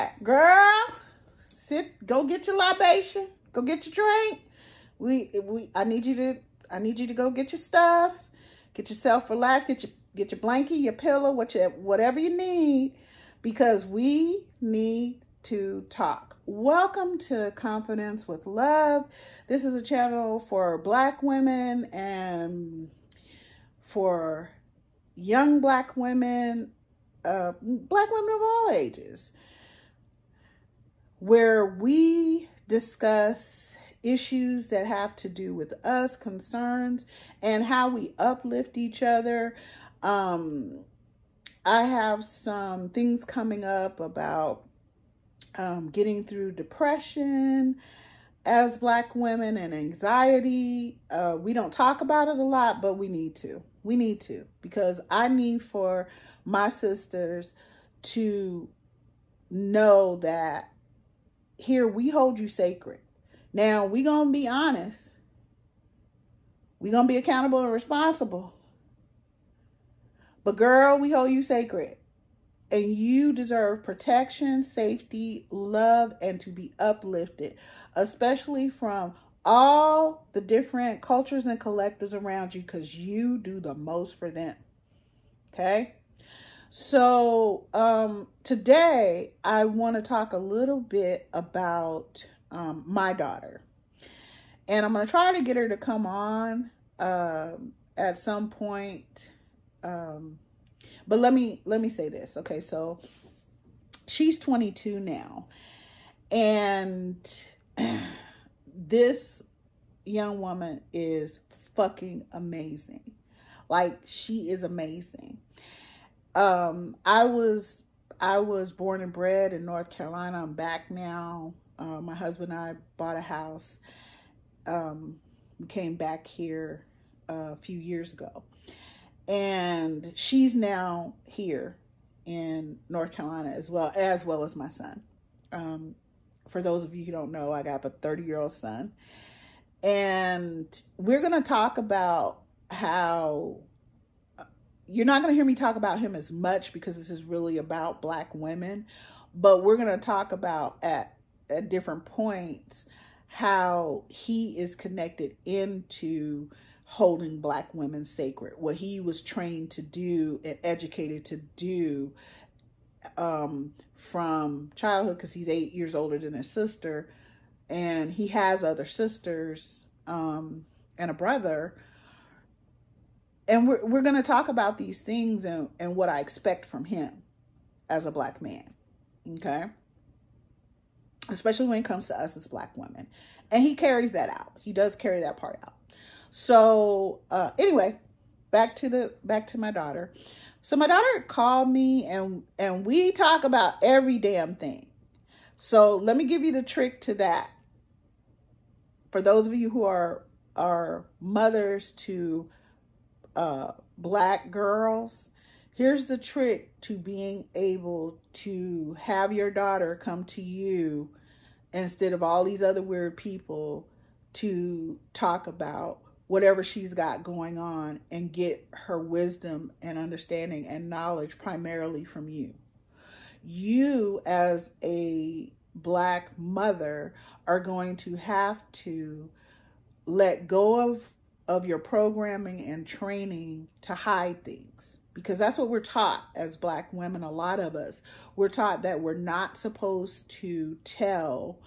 that, girl. Go get your libation. Go get your drink. I need you to go get your stuff. Get yourself relaxed. Get your blanket, your pillow, whatever you need, because we need to talk. Welcome to Confidence with Love. This is a channel for Black women and for young Black women, Black women of all ages, where we discuss issues that have to do with us, concerns, and how we uplift each other. I have some things coming up about getting through depression as Black women and anxiety. We don't talk about it a lot, but we need to. We need to, because I need for my sisters to know that here we hold you sacred. Now, we're going to be honest. We're going to be accountable and responsible. But girl, we hold you sacred. And you deserve protection, safety, love, and to be uplifted, especially from all the different cultures and collectives around you, because you do the most for them. Okay? So today I want to talk a little bit about my daughter. And I'm going to try to get her to come on at some point. But let me say this. Okay, so she's 22 now. And this young woman is fucking amazing. Like, she is amazing. I was born and bred in North Carolina. I'm back now. My husband and I bought a house. We came back here a few years ago. And she's now here in North Carolina as well as my son. For those of you who don't know, I got a 30-year-old son. And we're going to talk about how you're not going to hear me talk about him as much, because this is really about Black women. But we're going to talk about at different points how he is connected into holding Black women sacred, what he was trained to do and educated to do from childhood, because he's 8 years older than his sister, and he has other sisters and a brother. And we're going to talk about these things and what I expect from him as a Black man, okay? Especially when it comes to us as Black women. And he carries that out. He does carry that part out. So anyway, back to my daughter. So my daughter called me and we talk about every damn thing. So let me give you the trick to that. For those of you who are mothers to Black girls, here's the trick to being able to have your daughter come to you instead of all these other weird people to talk about whatever she's got going on and get her wisdom and understanding and knowledge primarily from you. You, as a Black mother, are going to have to let go of your programming and training to hide things, because that's what we're taught as Black women. A lot of us, we're taught that we're not supposed to tell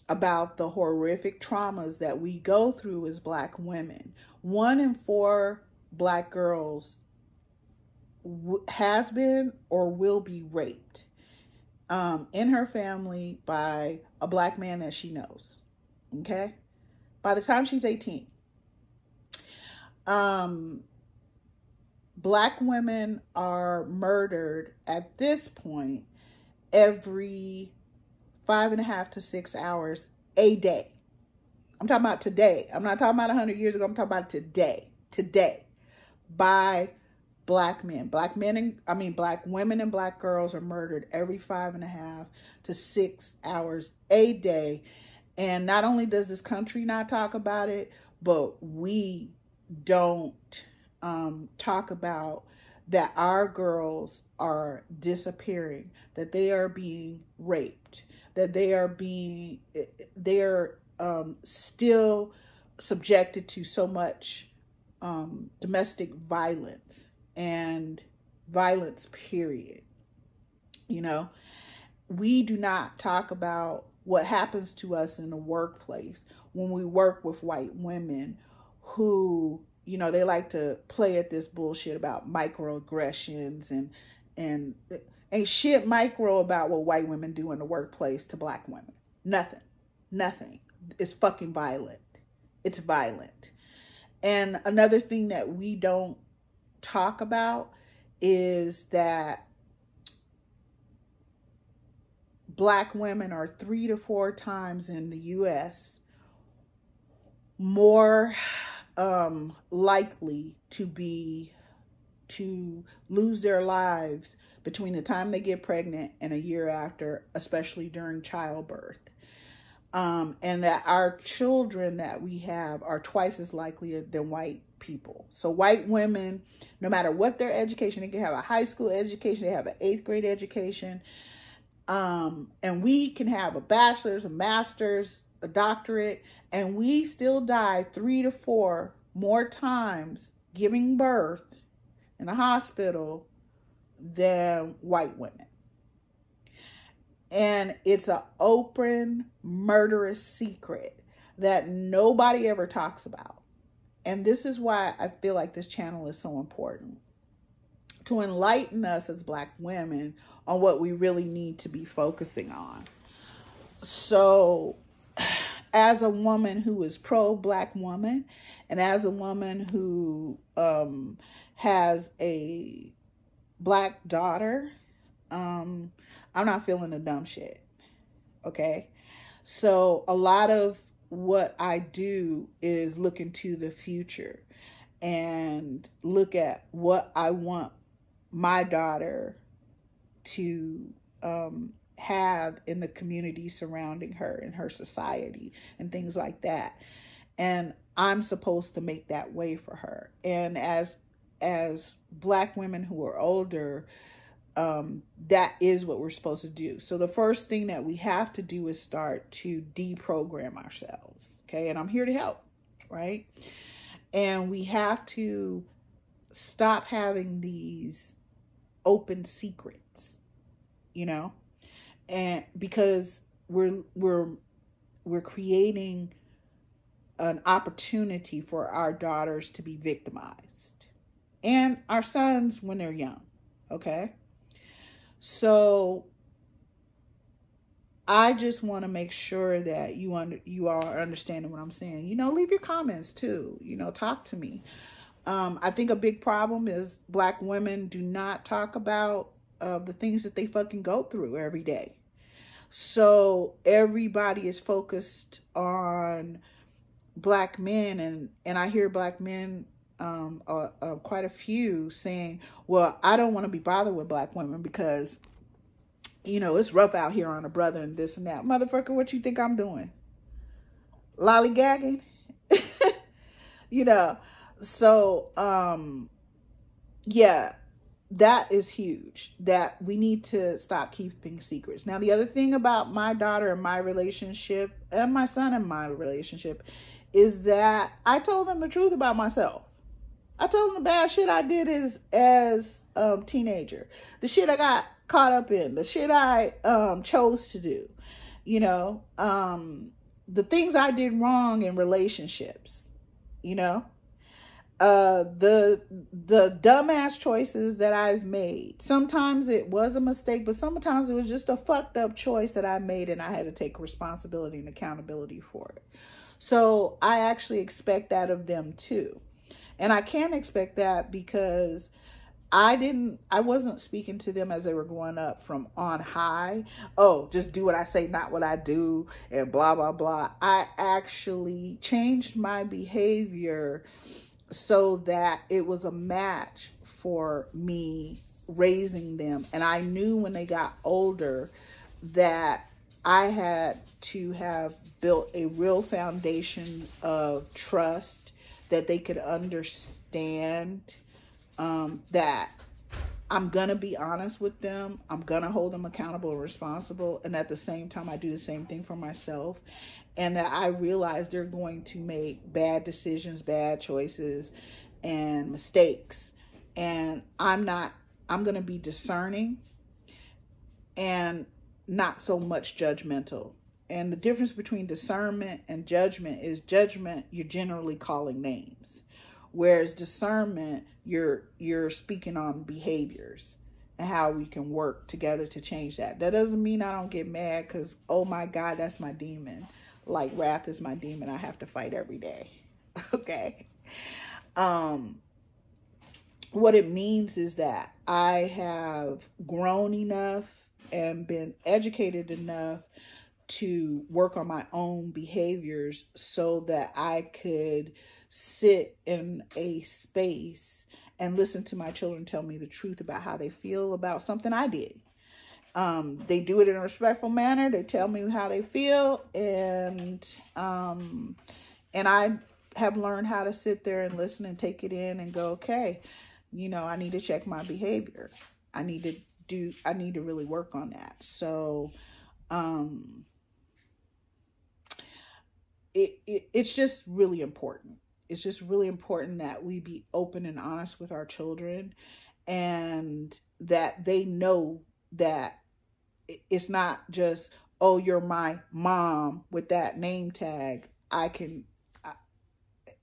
about the horrific traumas that we go through as Black women. 1 in 4 Black girls has been or will be raped in her family by a Black man that she knows, okay? By the time she's 18. Black women are murdered at this point every 5.5 to 6 hours a day. I'm talking about today. I'm not talking about 100 years ago. I'm talking about today. Today. By Black men. Black women and Black girls are murdered every 5.5 to 6 hours a day. And not only does this country not talk about it, but we don't talk about that our girls are disappearing, that they are being raped, that they're still subjected to so much domestic violence and violence, period. You know, we do not talk about what happens to us in the workplace when we work with white women who, you know, they like to play at this bullshit about microaggressions and ain't shit micro about what white women do in the workplace to black women. Nothing. It's fucking violent. It's violent. And another thing that we don't talk about is that black women are 3 to 4 times in the U.S. more likely to lose their lives between the time they get pregnant and a year after, especially during childbirth. And that our children that we have are twice as likely than white people. So white women, no matter what their education, they can have a high school education, they have an 8th grade education, and we can have a bachelor's, a master's, a doctorate, and we still die 3 to 4 more times giving birth in a hospital than white women. And it's an open, murderous secret that nobody ever talks about. And this is why I feel like this channel is so important, to enlighten us as black women on what we really need to be focusing on. So as a woman who is pro-black woman, and as a woman who has a black daughter, I'm not feeling the dumb shit. Okay. So a lot of what I do is look into the future and look at what I want my daughter to have in the community surrounding her, in her society, and things like that. And I'm supposed to make that way for her. And as black women who are older, that is what we're supposed to do. So the first thing that we have to do is start to deprogram ourselves. Okay. And I'm here to help. Right. And we have to stop having these open secrets, you know, and because we're creating an opportunity for our daughters to be victimized, and our sons when they're young. Okay. So I just want to make sure that you all are understanding what I'm saying. You know, leave your comments too. You know, talk to me. I think a big problem is black women do not talk about the things that they fucking go through every day. So everybody is focused on black men, and I hear black men, quite a few, saying, well, I don't want to be bothered with black women because, you know, it's rough out here on a brother and this and that. Motherfucker, what you think I'm doing? Lollygagging? You know, so, yeah, that is huge, that we need to stop keeping secrets. Now, the other thing about my daughter and my relationship, and my son and my relationship, is that I told them the truth about myself. I told them the bad shit I did as a teenager, the shit I got caught up in, the shit I chose to do, you know, the things I did wrong in relationships, you know, the dumbass choices that I've made. Sometimes it was a mistake, but sometimes it was just a fucked up choice that I made, and I had to take responsibility and accountability for it. So I actually expect that of them too. And I can't expect that because I wasn't speaking to them as they were growing up from on high. Oh, just do what I say, not what I do, and blah, blah, blah. I actually changed my behavior so that it was a match for me raising them. And I knew when they got older that I had to have built a real foundation of trust, that they could understand that I'm going to be honest with them. I'm going to hold them accountable and responsible. And at the same time, I do the same thing for myself. And that I realize they're going to make bad decisions, bad choices, and mistakes. And I'm going to be discerning and not so much judgmental. And the difference between discernment and judgment is judgment, you're generally calling names. Whereas discernment, you're speaking on behaviors and how we can work together to change that. That doesn't mean I don't get mad because, oh my God, that's my demon. Like wrath is my demon. I have to fight every day. Okay. What it means is that I have grown enough and been educated enough to work on my own behaviors so that I could sit in a space and listen to my children tell me the truth about how they feel about something I did. They do it in a respectful manner. They tell me how they feel, and I have learned how to sit there and listen and take it in and go, okay, you know, I need to check my behavior. I need to really work on that. So, it's just really important. It's just really important that we be open and honest with our children, and that they know that it's not just, oh, you're my mom with that name tag.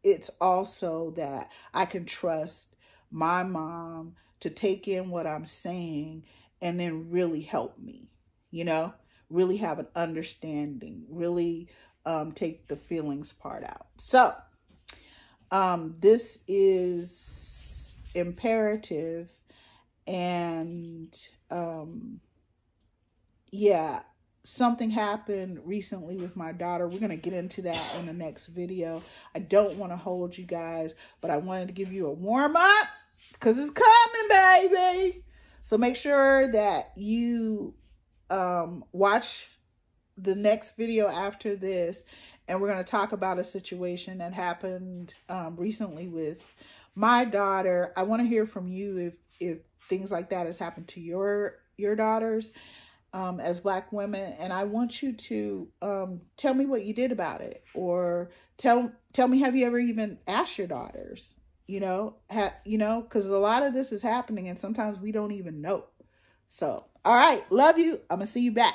It's also that I can trust my mom to take in what I'm saying and then really help me, you know, really have an understanding, really take the feelings part out. So, this is imperative, and, yeah, something happened recently with my daughter. We're going to get into that in the next video. I don't want to hold you guys, but I wanted to give you a warm up because it's coming, baby. So make sure that you, watch the next video after this, and we're going to talk about a situation that happened recently with my daughter. I want to hear from you if things like that has happened to your daughters as Black women, and I want you to tell me what you did about it, or tell me, have you ever even asked your daughters? You know, because a lot of this is happening, and sometimes we don't even know. So, all right, love you. I'm gonna see you back.